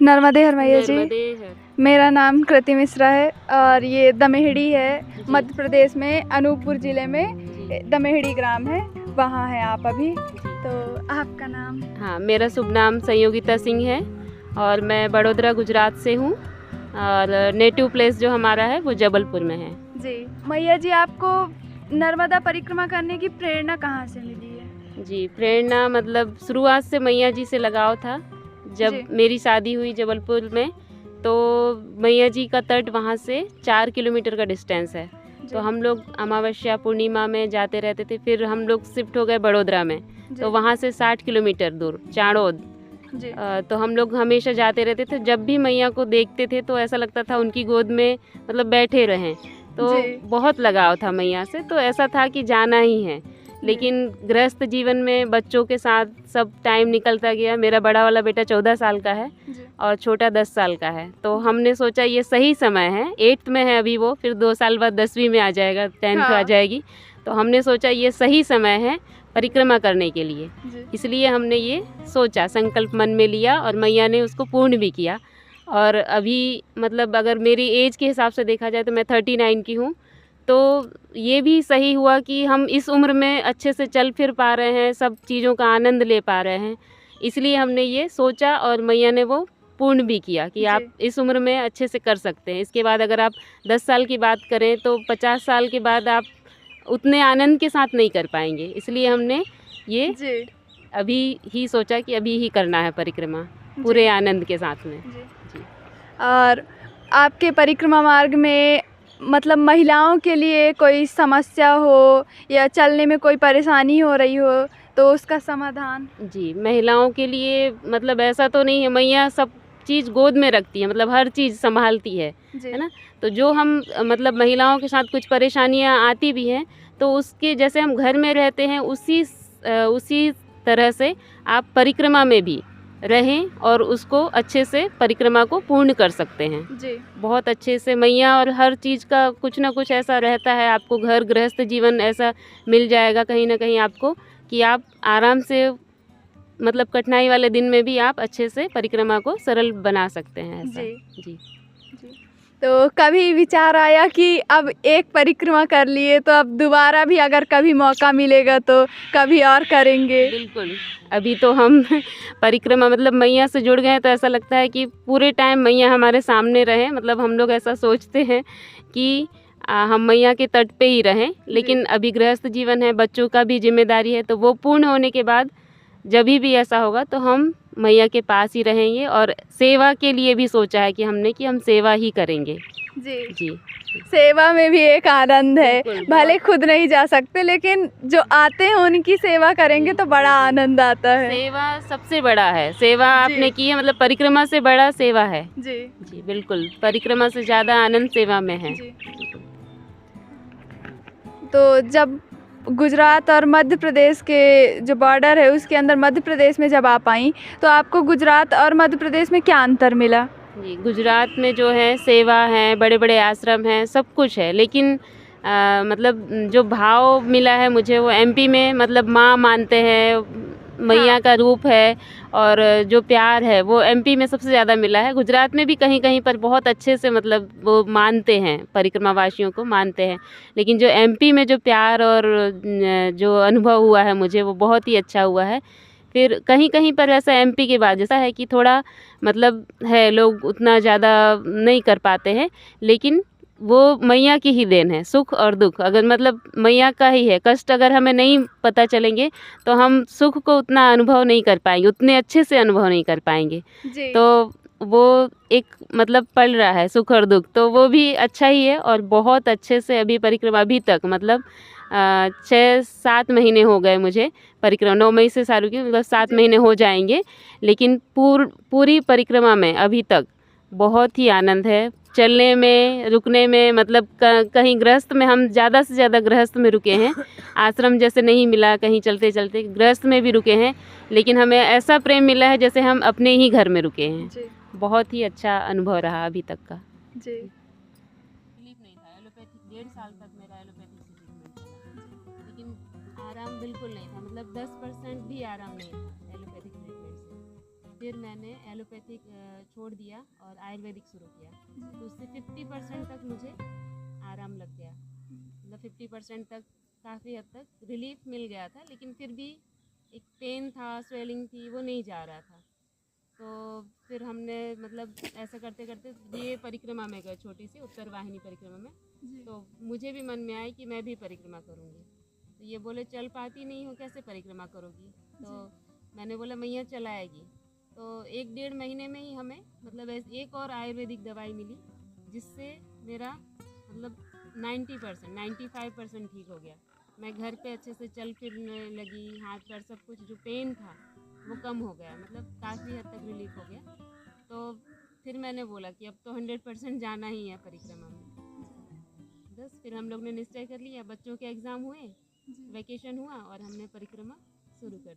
नर्मदे हर मैया जी। नर्मदे हर। मेरा नाम कृति मिश्रा है और ये दमेहड़ी है, मध्य प्रदेश में अनूपपुर ज़िले में दमेहड़ी ग्राम है, वहाँ हैं आप अभी। तो आपका नाम? हाँ, मेरा शुभ नाम संयोगिता सिंह है और मैं बड़ोदरा गुजरात से हूँ और नेटिव प्लेस जो हमारा है वो जबलपुर में है। जी मैया जी, आपको नर्मदा परिक्रमा करने की प्रेरणा कहाँ से मिली है? जी, प्रेरणा मतलब शुरुआत से मैया जी से लगाव था। जब जी। मेरी शादी हुई जबलपुर में तो मैया जी का तट वहाँ से 4 किलोमीटर का डिस्टेंस है। तो हम लोग अमावस्या पूर्णिमा में जाते रहते थे। फिर हम लोग शिफ्ट हो गए बड़ोदरा में, तो वहाँ से 60 किलोमीटर दूर चाणोद। तो हम लोग हमेशा जाते रहते थे। जब भी मैया को देखते थे तो ऐसा लगता था उनकी गोद में मतलब बैठे रहें। तो बहुत लगाव था मैया से, तो ऐसा था कि जाना ही है। लेकिन गृहस्थ जीवन में बच्चों के साथ सब टाइम निकलता गया। मेरा बड़ा वाला बेटा 14 साल का है और छोटा 10 साल का है। तो हमने सोचा ये सही समय है, 8th में है अभी वो, फिर 2 साल बाद 10वीं में आ जाएगा, 10th आ जाएगी। तो हमने सोचा ये सही समय है परिक्रमा करने के लिए, इसलिए हमने ये सोचा, संकल्प मन में लिया और मैया ने उसको पूर्ण भी किया। और अभी मतलब अगर मेरी एज के हिसाब से देखा जाए तो मैं 39 की हूँ। तो ये भी सही हुआ कि हम इस उम्र में अच्छे से चल फिर पा रहे हैं, सब चीज़ों का आनंद ले पा रहे हैं, इसलिए हमने ये सोचा और मैया ने वो पूर्ण भी किया कि आप इस उम्र में अच्छे से कर सकते हैं। इसके बाद अगर आप 10 साल की बात करें तो 50 साल के बाद आप उतने आनंद के साथ नहीं कर पाएंगे, इसलिए हमने ये अभी ही सोचा कि अभी ही करना है परिक्रमा पूरे आनंद के साथ में। जी। और आपके परिक्रमा मार्ग में मतलब महिलाओं के लिए कोई समस्या हो या चलने में कोई परेशानी हो रही हो तो उसका समाधान? जी, महिलाओं के लिए मतलब ऐसा तो नहीं है, मैया सब चीज़ गोद में रखती है, मतलब हर चीज़ संभालती है ना। तो जो हम मतलब महिलाओं के साथ कुछ परेशानियां आती भी हैं तो उसके जैसे हम घर में रहते हैं उसी तरह से आप परिक्रमा में भी रहें और उसको अच्छे से परिक्रमा को पूर्ण कर सकते हैं। जी। बहुत अच्छे से मैया और हर चीज़ का कुछ ना कुछ ऐसा रहता है, आपको घर गृहस्थ जीवन ऐसा मिल जाएगा कहीं ना कहीं आपको कि आप आराम से मतलब कठिनाई वाले दिन में भी आप अच्छे से परिक्रमा को सरल बना सकते हैं ऐसा। जी। तो कभी विचार आया कि अब एक परिक्रमा कर लिए तो अब दोबारा भी अगर कभी मौका मिलेगा तो कभी और करेंगे? बिल्कुल। अभी तो हम परिक्रमा मतलब मैया से जुड़ गए हैं तो ऐसा लगता है कि पूरे टाइम मैया हमारे सामने रहें। मतलब हम लोग ऐसा सोचते हैं कि हम मैया के तट पे ही रहें। लेकिन अभी गृहस्थ जीवन है, बच्चों का भी जिम्मेदारी है, तो वो पूर्ण होने के बाद जब भी ऐसा होगा तो हम मैया के पास ही रहेंगे। और सेवा के लिए भी सोचा है कि हमने कि हम सेवा ही करेंगे। जी। सेवा में भी एक आनंद है, भले खुद नहीं जा सकते लेकिन जो आते हैं उनकी सेवा करेंगे तो बड़ा आनंद आता है। सेवा सबसे बड़ा है, सेवा आपने की है मतलब परिक्रमा से बड़ा सेवा है। जी बिल्कुल, परिक्रमा से ज़्यादा आनंद सेवा में है। तो जब गुजरात और मध्य प्रदेश के जो बॉर्डर है उसके अंदर मध्य प्रदेश में जब आप आई तो आपको गुजरात और मध्य प्रदेश में क्या अंतर मिला? जी, गुजरात में जो है सेवा है, बड़े बड़े आश्रम हैं, सब कुछ है। लेकिन मतलब जो भाव मिला है मुझे वो एमपी में मतलब माँ मानते हैं, मैया का रूप है और जो प्यार है वो एमपी में सबसे ज़्यादा मिला है। गुजरात में भी कहीं कहीं पर बहुत अच्छे से मतलब वो मानते हैं, परिक्रमा वासियों को मानते हैं। लेकिन जो एमपी में जो प्यार और जो अनुभव हुआ है मुझे वो बहुत ही अच्छा हुआ है। फिर कहीं कहीं पर ऐसा एमपी के बाद जैसा है कि थोड़ा मतलब है, लोग उतना ज़्यादा नहीं कर पाते हैं, लेकिन वो मैया की ही देन है। सुख और दुख अगर मतलब मैया का ही है। कष्ट अगर हमें नहीं पता चलेंगे तो हम सुख को उतना अनुभव नहीं कर पाएंगे, उतने अच्छे से अनुभव नहीं कर पाएंगे। तो वो एक मतलब पल रहा है सुख और दुख, तो वो भी अच्छा ही है। और बहुत अच्छे से अभी परिक्रमा अभी तक मतलब 6-7 महीने हो गए मुझे परिक्रमा, 9 मई से चालू की, मतलब 7 महीने हो जाएंगे। लेकिन पूरी परिक्रमा में अभी तक बहुत ही आनंद है, चलने में, रुकने में। मतलब कहीं गृहस्थ में हम ज़्यादा से ज़्यादा गृहस्थ में रुके हैं, आश्रम जैसे नहीं मिला, कहीं चलते चलते गृहस्थ में भी रुके हैं, लेकिन हमें ऐसा प्रेम मिला है जैसे हम अपने ही घर में रुके हैं। बहुत ही अच्छा अनुभव रहा अभी तक का। जी। तकलीफ नहीं था, एलोपैथिक 1.5 साल तक मेरा एलोपैथिक से ट्रीटमेंट चला, लेकिन आराम बिल्कुल नहीं था, मतलब 10% भी आराम नहीं था एलोपैथिक ट्रीटमेंट से। फिर मैंने एलोपैथिक छोड़ दिया और आयुर्वेदिक शुरू किया। तो उससे 50% तक मुझे आराम लग गया, मतलब 50% तक काफ़ी हद तक रिलीफ मिल गया था, लेकिन फिर भी एक पेन था, स्वेलिंग थी, वो नहीं जा रहा था। तो फिर हमने मतलब ऐसा करते करते ये परिक्रमा में गए, छोटी सी उत्तर वाहिनी परिक्रमा में। तो मुझे भी मन में आया कि मैं भी परिक्रमा करूँगी। तो ये बोले चल पाती नहीं हो, कैसे परिक्रमा करोगी? तो मैंने बोला मैया चलाएगी। तो 1-1.5 महीने में ही हमें मतलब एक और आयुर्वेदिक दवाई मिली, जिससे मेरा मतलब 90% 95% ठीक हो गया। मैं घर पे अच्छे से चल फिरने लगी, हाथ पैर सब कुछ जो पेन था वो कम हो गया, मतलब काफ़ी हद तक रिलीफ हो गया। तो फिर मैंने बोला कि अब तो 100% जाना ही है परिक्रमा में। बस फिर हम लोग ने निश्चय कर लिया, बच्चों के एग्ज़ाम हुए, वैकेशन हुआ और हमने परिक्रमा शुरू कर दी।